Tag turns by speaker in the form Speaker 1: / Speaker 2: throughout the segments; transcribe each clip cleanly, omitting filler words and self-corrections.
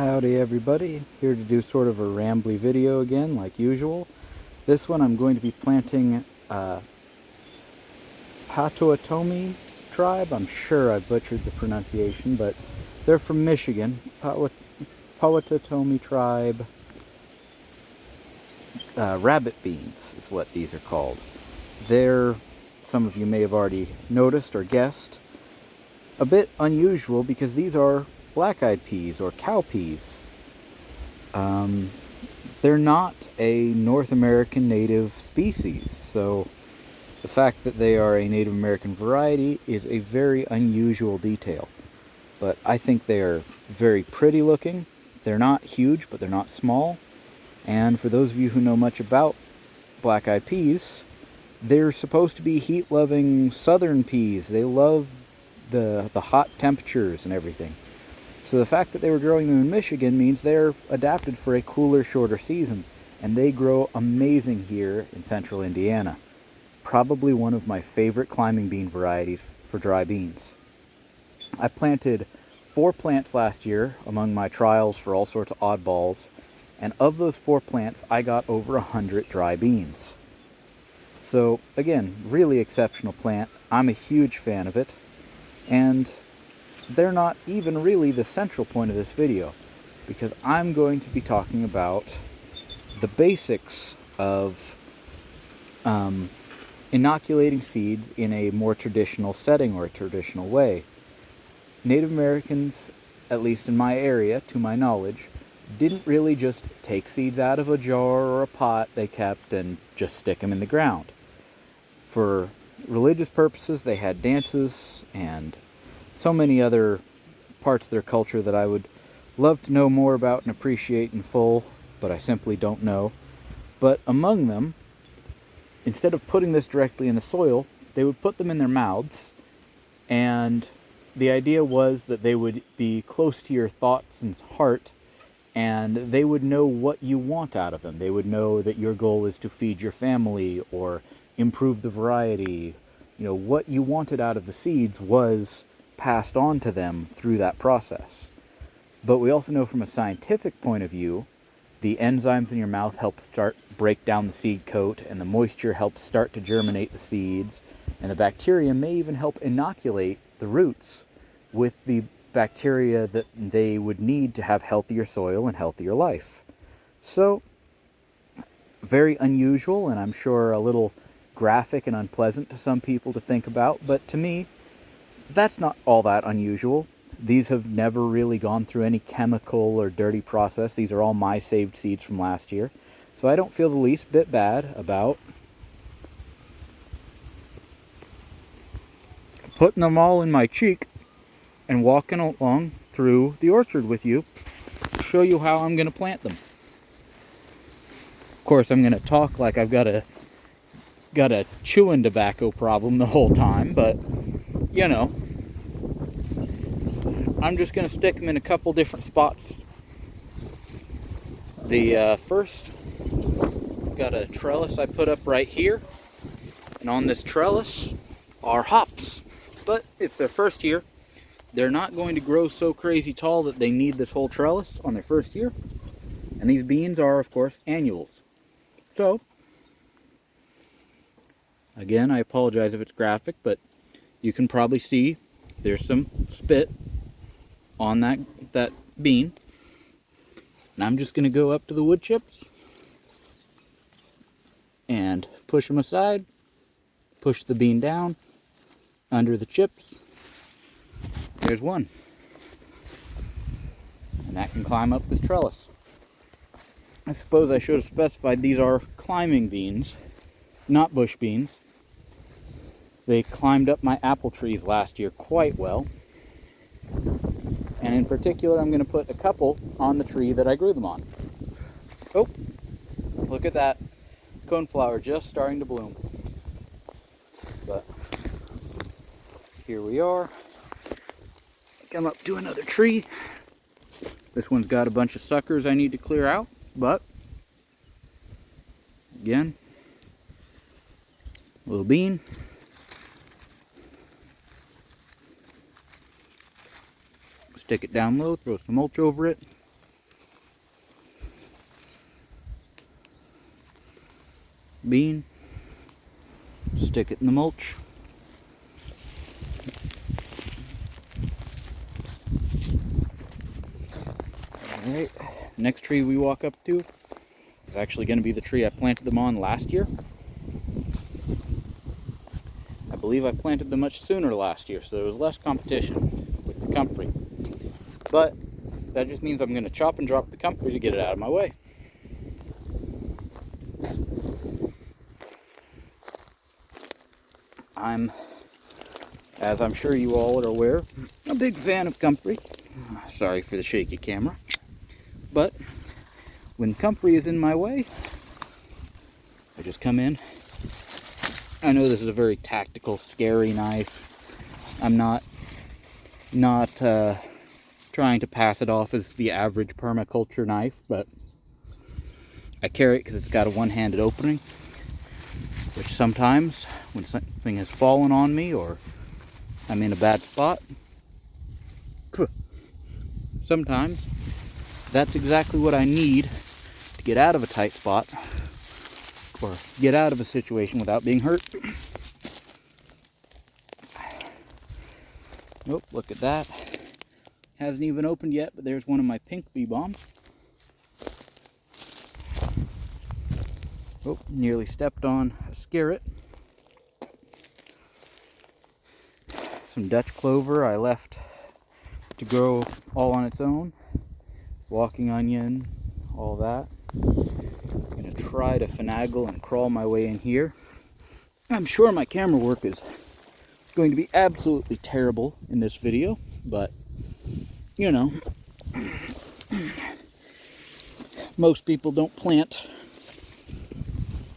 Speaker 1: Howdy everybody, here to do sort of a rambly video again like usual. This one I'm going to be planting Potawatomi tribe. I'm sure I butchered the pronunciation, but they're from Michigan. Potawatomi tribe rabbit beans is what these are called. They're, some of you may have already noticed or guessed, a bit unusual because these are black-eyed peas or cow peas. They're not a North American native species, so the fact that they are a Native American variety is a very unusual detail. But I think they are very pretty looking. They're not huge, but they're not small. And for those of you who know much about black-eyed peas, they're supposed to be heat-loving southern peas. They love the hot temperatures and everything. So the fact that they were growing them in Michigan means they're adapted for a cooler, shorter season. And they grow amazing here in central Indiana. Probably one of my favorite climbing bean varieties for dry beans. I planted 4 plants last year among my trials for all sorts of oddballs. And of those 4 plants, I got over 100 dry beans. So again, really exceptional plant. I'm a huge fan of it. And they're not even really the central point of this video, because I'm going to be talking about the basics of inoculating seeds in a more traditional setting or a traditional way. Native Americans, at least in my area, to my knowledge, didn't really just take seeds out of a jar or a pot they kept and just stick them in the ground. For religious purposes, they had dances and so many other parts of their culture that I would love to know more about and appreciate in full, but I simply don't know. But among them, instead of putting this directly in the soil, they would put them in their mouths, and the idea was that they would be close to your thoughts and heart, and they would know what you want out of them. They would know that your goal is to feed your family or improve the variety. You know, what you wanted out of the seeds was passed on to them through that process. But we also know from a scientific point of view, the enzymes in your mouth help break down the seed coat, and the moisture helps start to germinate the seeds, and the bacteria may even help inoculate the roots with the bacteria that they would need to have healthier soil and healthier life. So, very unusual, and I'm sure a little graphic and unpleasant to some people to think about, but to me, that's not all that unusual. These have never really gone through any chemical or dirty process. These are all my saved seeds from last year. So I don't feel the least bit bad about putting them all in my cheek and walking along through the orchard with you to show you how I'm going to plant them. Of course, I'm going to talk like I've got a chewing tobacco problem the whole time, but you know, I'm just going to stick them in a couple different spots. The first, got a trellis I put up right here, and on this trellis are hops. But it's their first year. They're not going to grow so crazy tall that they need this whole trellis on their first year. And these beans are, of course, annuals. So, again, I apologize if it's graphic, but you can probably see there's some spit on that bean. And I'm just going to go up to the wood chips and push them aside, push the bean down under the chips. There's one. And that can climb up this trellis. I suppose I should have specified these are climbing beans, not bush beans. They climbed up my apple trees last year quite well. And in particular, I'm going to put a couple on the tree that I grew them on. Oh, look at that. Coneflower just starting to bloom. But here we are. Come up to another tree. This one's got a bunch of suckers I need to clear out, but again, little bean. Stick it down low, throw some mulch over it, bean, stick it in the mulch. Alright, next tree we walk up to is actually going to be the tree I planted them on last year. I believe I planted them much sooner last year, so there was less competition with the comfrey. But that just means I'm going to chop and drop the comfrey to get it out of my way. I'm, as I'm sure you all are aware, a big fan of comfrey. Sorry for the shaky camera. But when comfrey is in my way, I just come in. I know this is a very tactical, scary knife. I'm not trying to pass it off as the average permaculture knife, but I carry it because it's got a one-handed opening, which sometimes when something has fallen on me or I'm in a bad spot, sometimes that's exactly what I need to get out of a tight spot or get out of a situation without being hurt. Nope, look at that. Hasn't even opened yet, but there's one of my pink bee bombs. Oh, nearly stepped on a skirret. Some Dutch clover I left to grow all on its own. Walking onion, all that. I'm gonna try to finagle and crawl my way in here. I'm sure my camera work is going to be absolutely terrible in this video, but you know, most people don't plant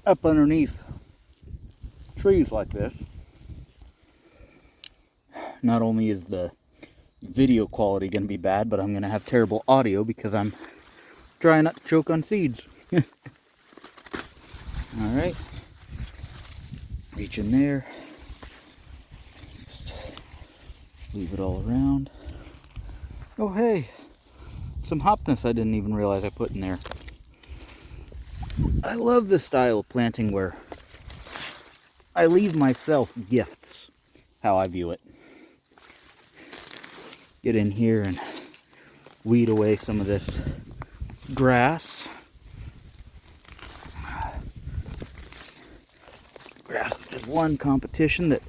Speaker 1: up underneath trees like this. Not only is the video quality going to be bad, but I'm going to have terrible audio because I'm trying not to choke on seeds. Alright, reach in there, just leave it all around. Oh hey, some hopness I didn't even realize I put in there. I love this style of planting where I leave myself gifts, how I view it. Get in here and weed away some of this grass. Grass is one competition that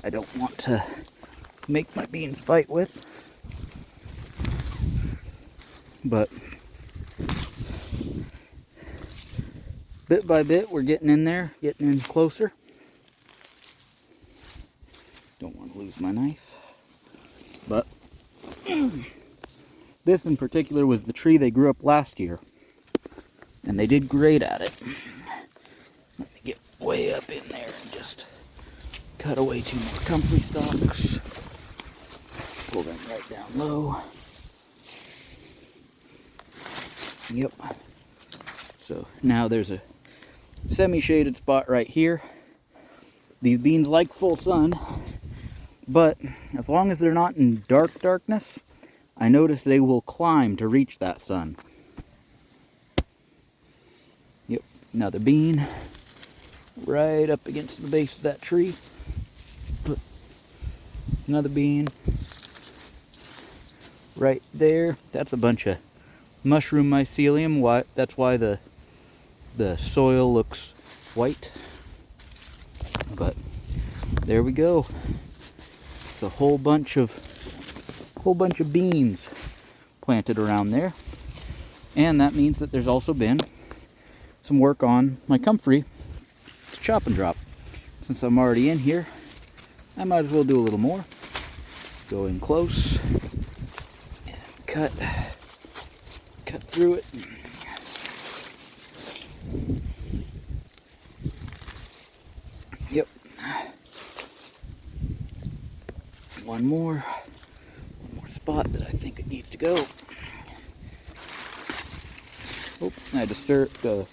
Speaker 1: I don't want to make my beans fight with. But bit by bit, we're getting in there, getting in closer. Don't want to lose my knife. But this in particular was the tree they grew up last year. And they did great at it. Let me get way up in there and just cut away 2 more comfrey stalks. Pull them right down low. Yep. So now there's a semi-shaded spot right here. These beans like full sun, but as long as they're not in darkness, I notice they will climb to reach that sun. Yep, another bean right up against the base of that tree. Another bean right there. That's a bunch of mushroom mycelium. That's why the soil looks white. But there we go. It's a whole bunch of beans planted around there. And that means that there's also been some work on my comfrey to chop and drop. Since I'm already in here, I might as well do a little more. Go in close and cut through it. Yep. One more spot that I think it needs to go. Oh, I disturbed a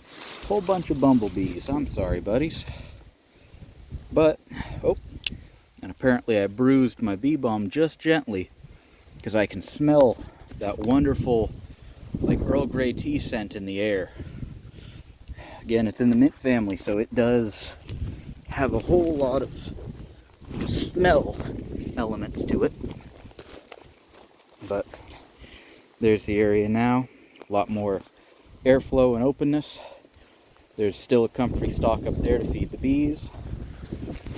Speaker 1: whole bunch of bumblebees. I'm sorry, buddies. But, oh, and apparently I bruised my bee balm just gently because I can smell that wonderful, like Earl Grey tea scent in the air. Again, it's in the mint family, so it does have a whole lot of smell elements to it. But there's the area now. A lot more airflow and openness. There's still a comfrey stalk up there to feed the bees,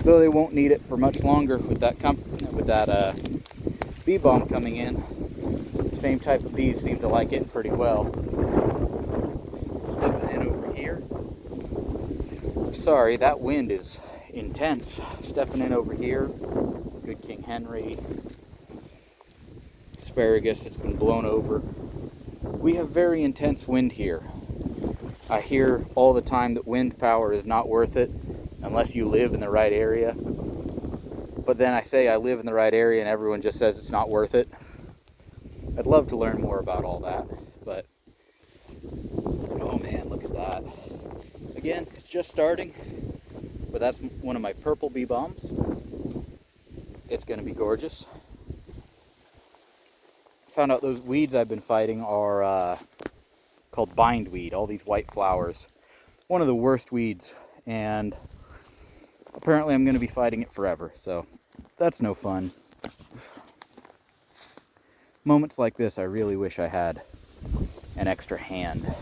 Speaker 1: though they won't need it for much longer with that bee balm coming in. The same type of bees seem to like it pretty well. Stepping in over here. Sorry, that wind is intense. Stepping in over here. Good King Henry. Asparagus that's been blown over. We have very intense wind here. I hear all the time that wind power is not worth it unless you live in the right area. But then I say I live in the right area and everyone just says it's not worth it. I'd love to learn more about all that, but oh man, look at that. Again, it's just starting, but that's one of my purple bee balms. It's going to be gorgeous. Found out those weeds I've been fighting are called bindweed, all these white flowers. One of the worst weeds, and apparently I'm going to be fighting it forever, so that's no fun. Moments like this, I really wish I had an extra hand.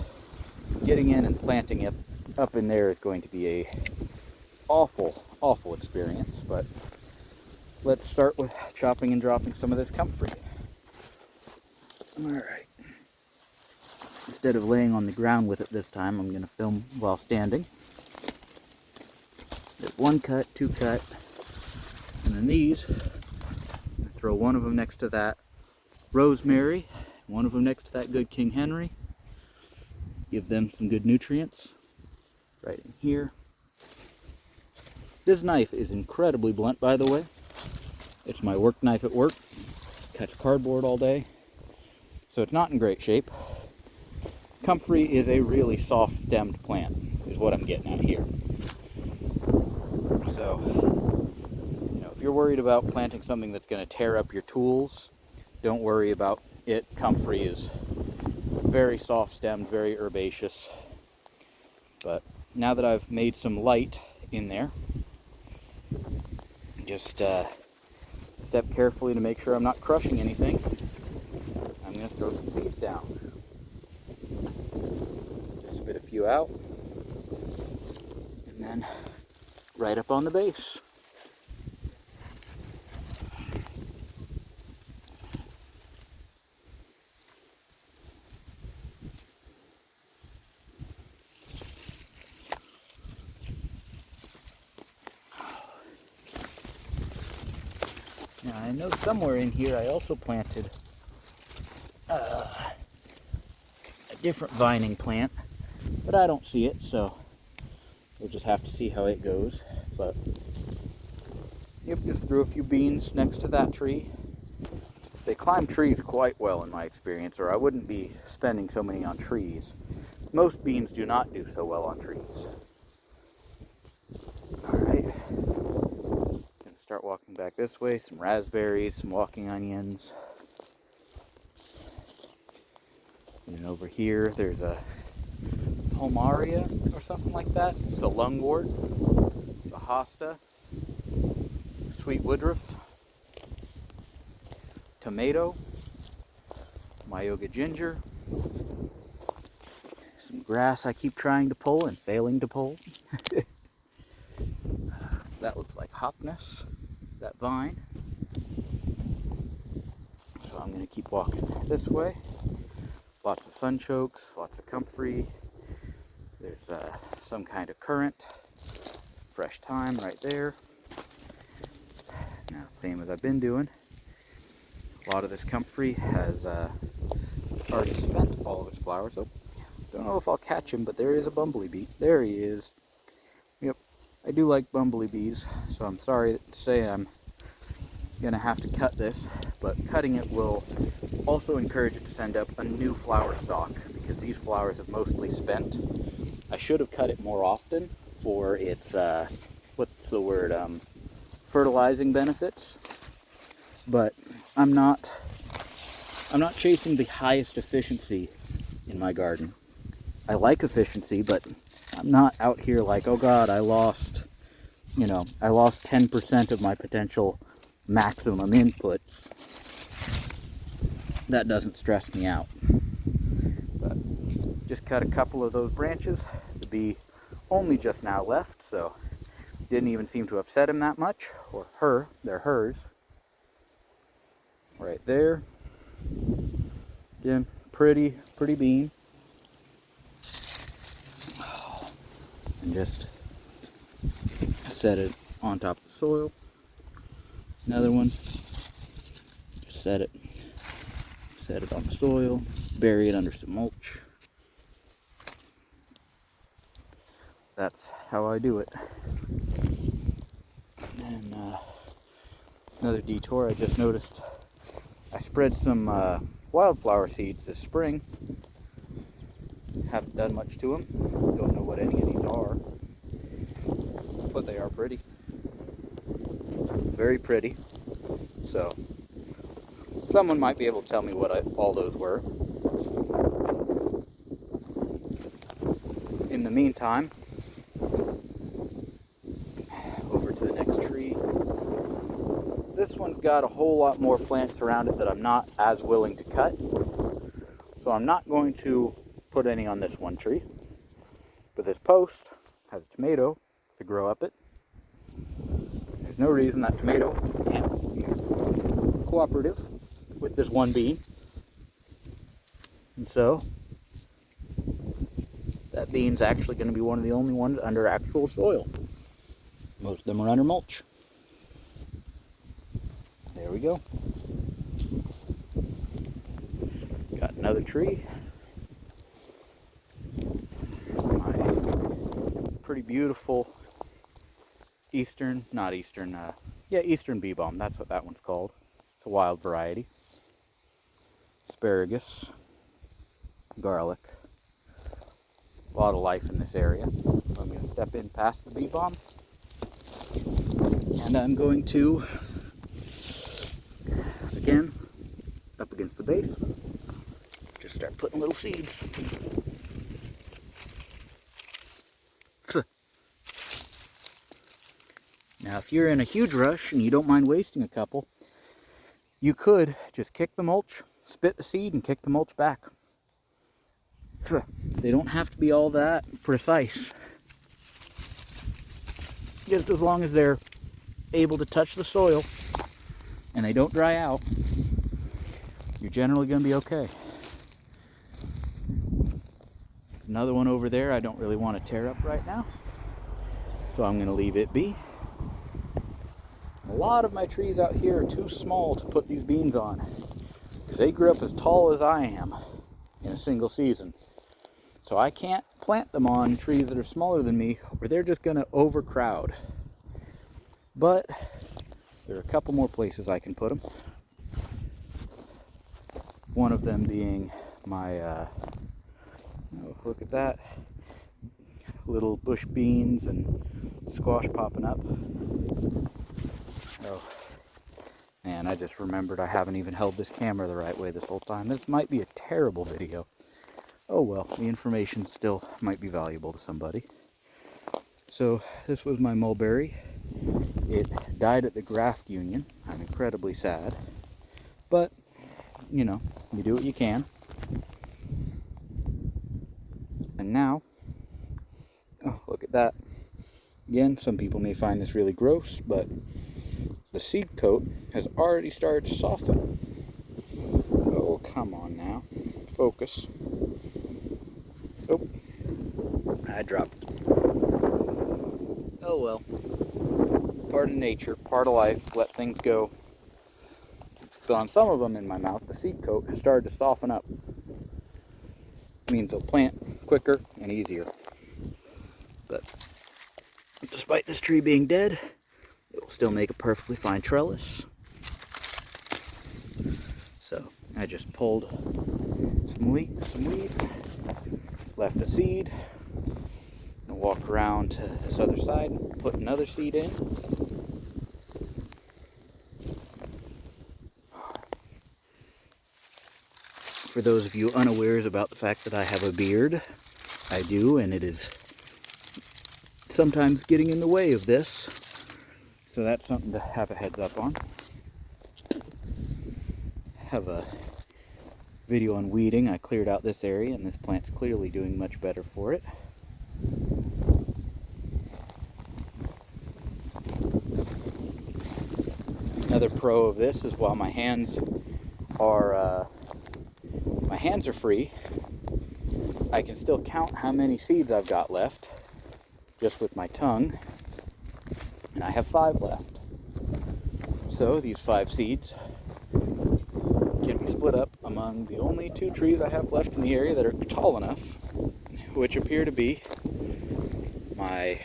Speaker 1: Getting in and planting it up in there is going to be a awful experience, but let's start with chopping and dropping some of this comfrey. Alright. Instead of laying on the ground with it this time, I'm going to film while standing. There's one cut, two cut, and then these, I'm going to throw one of them next to that rosemary, one of them next to that good King Henry. Give them some good nutrients right in here. This knife is incredibly blunt, by the way. It's my work knife at work. Cuts cardboard all day, so it's not in great shape. Comfrey is a really soft-stemmed plant, is what I'm getting at here. So, if you're worried about planting something that's going to tear up your tools, don't worry about it. Comfrey is very soft-stemmed, very herbaceous. But now that I've made some light in there, just step carefully to make sure I'm not crushing anything. I'm going to throw some seeds down. Just spit a few out. And then right up on the base. Now I know somewhere in here I also planted a different vining plant, but I don't see it, so we'll just have to see how it goes. But yep, just threw a few beans next to that tree. They climb trees quite well in my experience, or I wouldn't be spending so many on trees. Most beans do not do so well on trees. Alright. Gonna start walking back this way. Some raspberries, some walking onions. And then over here there's a Palmaria or something like that. It's a lungwort. It's a hosta. Sweet woodruff. Tomato. Myoga ginger. Some grass I keep trying to pull and failing to pull. That looks like hopness, that vine. So I'm going to keep walking this way. Lots of sunchokes, lots of comfrey. There's some kind of currant. Fresh thyme right there. Now, same as I've been doing. A lot of this comfrey has already spent all of its flowers. Oh, don't know if I'll catch him, but there is a bumblebee bee. There he is. Yep, I do like bumblebee bees, so I'm sorry to say I'm going to have to cut this, but cutting it will also encourage it to send up a new flower stalk, because these flowers have mostly spent. I should have cut it more often for its, what's the word, fertilizing benefits, but I'm not chasing the highest efficiency in my garden. I like efficiency, but I'm not out here like, oh God, I lost 10% of my potential maximum inputs. That doesn't stress me out. But just cut a couple of those branches. The bee only just now left, so didn't even seem to upset him that much, or her. They're hers. Right there. Again, pretty bean. And just set it on top of the soil. Another one. Set it on the soil. Bury it under some mulch. That's how I do it. And another detour, I just noticed I spread some wildflower seeds this spring. Haven't done much to them. Don't know what any of these are, but they are pretty. Very pretty. So someone might be able to tell me what all those were. In the meantime, over to the next tree. This one's got a whole lot more plants around it that I'm not as willing to cut. So I'm not going to put any on this one tree. But this post has a tomato to grow up it. There's no reason that tomato can't be cooperative with this one bean. And so that bean's actually going to be one of the only ones under actual soil. Most of them are under mulch. There we go. Got another tree. My pretty beautiful eastern bee balm. That's what that one's called. It's a wild variety. Asparagus, garlic. A lot of life in this area. So I'm going to step in past the bee balm. And I'm going to, again, up against the base, just start putting little seeds. Now, if you're in a huge rush and you don't mind wasting a couple, you could just kick the mulch, spit the seed, and kick the mulch back. They don't have to be all that precise. Just as long as they're able to touch the soil and they don't dry out, you're generally going to be okay. There's another one over there I don't really want to tear up right now, so I'm going to leave it be. A lot of my trees out here are too small to put these beans on, because they grew up as tall as I am in a single season. So I can't plant them on trees that are smaller than me, or they're just going to overcrowd. But there are a couple more places I can put them. One of them being my, look at that, little bush beans and squash popping up. Oh, man, I just remembered I haven't even held this camera the right way this whole time. This might be a terrible video. Oh well, the information still might be valuable to somebody. So this was my mulberry. It died at the graft union. I'm incredibly sad. But, you know, you do what you can. And now, oh, look at that. Again, some people may find this really gross, but the seed coat has already started to soften. Oh, come on now. Focus. Oh, I dropped it. Oh well. Part of nature, part of life, let things go. So on some of them in my mouth, the seed coat has started to soften up. It means they'll plant quicker and easier. But despite this tree being dead, it will still make a perfectly fine trellis. So I just pulled some weeds, left a seed, and walk around to this other side and put another seed in. For those of you unawares about the fact that I have a beard, I do, and it is sometimes getting in the way of this. So that's something to have a heads up on. Have a video on weeding. I cleared out this area and this plant's clearly doing much better for it. Another pro of this is while my hands are free, I can still count how many seeds I've got left just with my tongue, and I have 5 left. So these 5 seeds can be split up among the only 2 trees I have left in the area that are tall enough, which appear to be my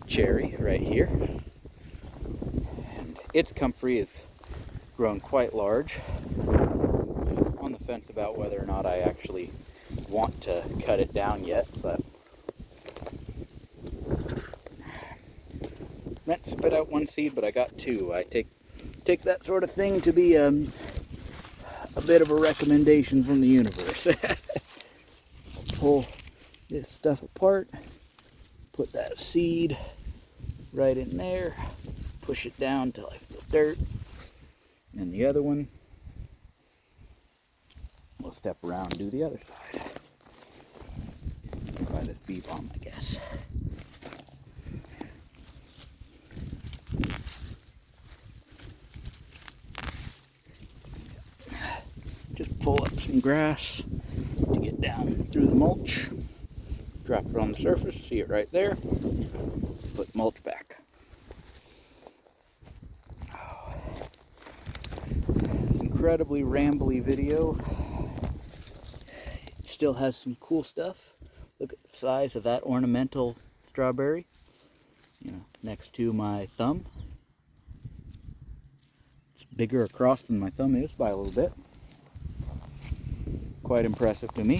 Speaker 1: cherry right here, and its comfrey is grown quite large. On the fence about whether or not I actually want to cut it down yet, but meant to spit out 1 seed, but I got 2. I take that sort of thing to be a bit of a recommendation from the universe. Pull this stuff apart, put that seed right in there, push it down until I feel dirt, and the other one, we'll step around and do the other side. Try this bee balm, I guess. Just pull up some grass to get down through the mulch. Drop it on the surface, see it right there. Put mulch back. It's an incredibly rambly video. It still has some cool stuff. Look at the size of that ornamental strawberry, next to my thumb. It's bigger across than my thumb is by a little bit. Quite impressive to me.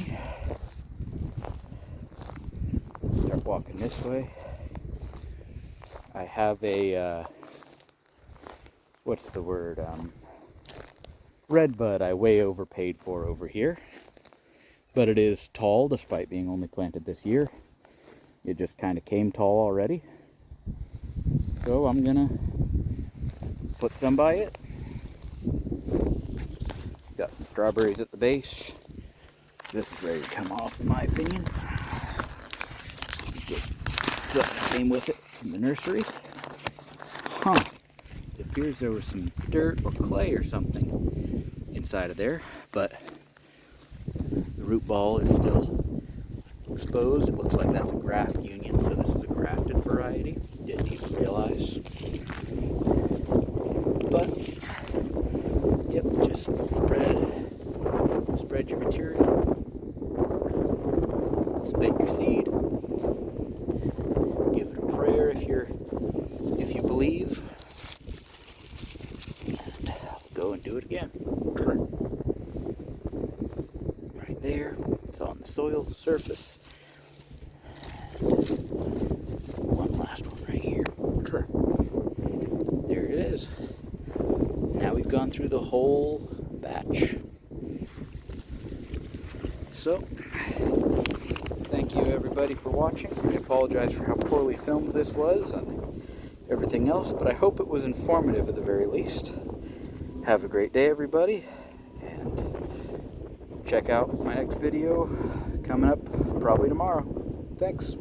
Speaker 1: Start walking this way. I have a, what's the word, red bud I way overpaid for over here. But it is tall despite being only planted this year. It just kind of came tall already. So I'm gonna put some by it. Got some strawberries at the base. This is ready to come off in my opinion. Just took the same with it from the nursery. It appears there was some dirt or clay or something inside of there, but the root ball is still exposed. It looks like that's a graft union, so this is a grafted variety. Didn't even realize. But, yep, just spread your material. Spit your seed. Give it a prayer if you believe. And go and do it again. Right there. It's on the soil surface. One last one right here. There it is. Now we've gone through the whole batch. So, thank you everybody for watching. I apologize for how poorly filmed this was and everything else, but I hope it was informative at the very least. Have a great day everybody, and check out my next video coming up probably tomorrow. Thanks.